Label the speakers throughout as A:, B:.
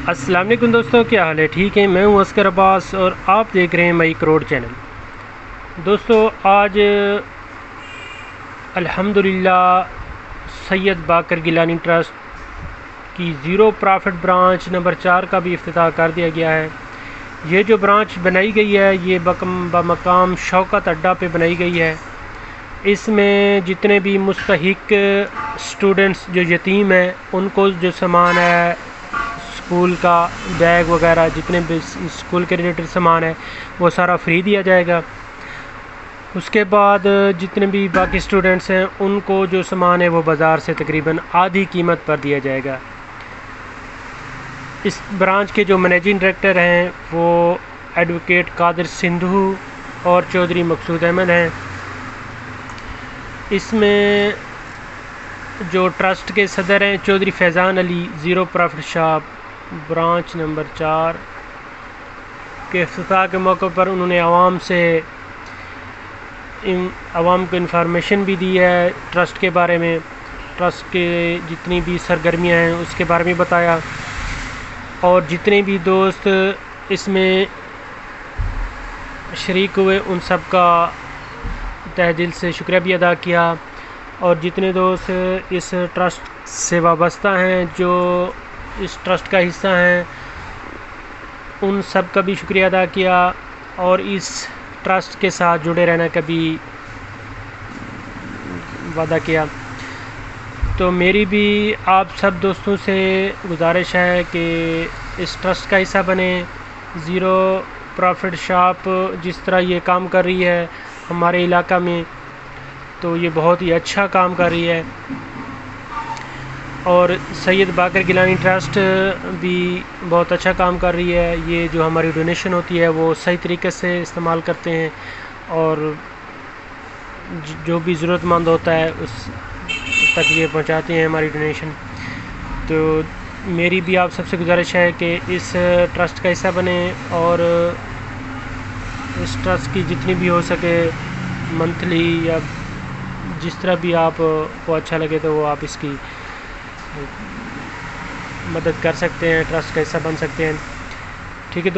A: السلام علیکم دوستوں، کیا حال ہے؟ ٹھیک ہے، میں ہوں اصغر عباس اور آپ دیکھ رہے ہیں مائی کروڑ چینل۔ دوستو آج الحمدللہ سید باقر گیلانی ٹرسٹ کی زیرو پرافٹ برانچ نمبر 4 کا بھی افتتاح کر دیا گیا ہے۔ یہ جو برانچ بنائی گئی ہے یہ بمقام شوکت اڈا پہ بنائی گئی ہے۔ اس میں جتنے بھی مستحق اسٹوڈنٹس جو یتیم ہیں ان کو جو سامان ہے اسکول کا بیگ وغیرہ جتنے بھی اسکول کے ریلیٹڈ سامان ہے وہ سارا فری دیا جائے گا۔ اس کے بعد جتنے بھی باقی اسٹوڈنٹس ہیں ان کو جو سامان ہے وہ بازار سے تقریباً آدھی قیمت پر دیا جائے گا۔ اس برانچ کے جو منیجنگ ڈائریکٹر ہیں وہ ایڈوکیٹ قادر سندھو اور چودھری مقصود احمد ہیں۔ اس میں جو ٹرسٹ کے صدر ہیں Chaudhry Faizan Ali, zero profit shop branch number 4 کے افتتاح کے موقع پر انہوں نے عوام کو انفارمیشن بھی دی ہے ٹرسٹ کے بارے میں، ٹرسٹ کے جتنی بھی سرگرمیاں ہیں اس کے بارے میں بتایا، اور جتنے بھی دوست اس میں شریک ہوئے ان سب کا تہ دل سے شکریہ بھی ادا کیا، اور جتنے دوست اس ٹرسٹ سے وابستہ ہیں جو اس ٹرسٹ کا حصہ ہیں ان سب کا بھی شکریہ ادا کیا، اور اس ٹرسٹ کے ساتھ جڑے رہنے کا بھی وعدہ کیا۔ تو میری بھی آپ سب دوستوں سے گزارش ہے کہ اس ٹرسٹ کا حصہ بنیں۔ زیرو پرافٹ شاپ جس طرح یہ کام کر رہی ہے ہمارے علاقہ میں تو یہ بہت ہی اچھا کام کر رہی ہے، اور سید باقر گیلانی ٹرسٹ بھی بہت اچھا کام کر رہی ہے۔ یہ جو ہماری ڈونیشن ہوتی ہے وہ صحیح طریقے سے استعمال کرتے ہیں، اور جو بھی ضرورت مند ہوتا ہے اس تک یہ پہنچاتے ہیں ہماری ڈونیشن۔ تو میری بھی آپ سب سے گزارش ہے کہ اس ٹرسٹ کا حصہ بنیں، اور اس ٹرسٹ کی جتنی بھی ہو سکے منتھلی یا جس طرح بھی آپ کو اچھا لگے تو وہ آپ اس کی مدد کر سکتے ہیں، ٹرسٹ کا حصہ بن سکتے ہیں۔ ٹھیک ہے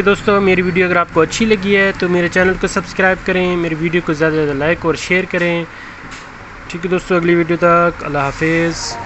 A: دوستو، میری ویڈیو اگر آپ کو اچھی لگی ہے تو میرے چینل کو سبسکرائب کریں، میری ویڈیو کو زیادہ سے زیادہ لائک اور شیئر کریں۔ ٹھیک ہے دوستو، اگلی ویڈیو تک اللہ حافظ۔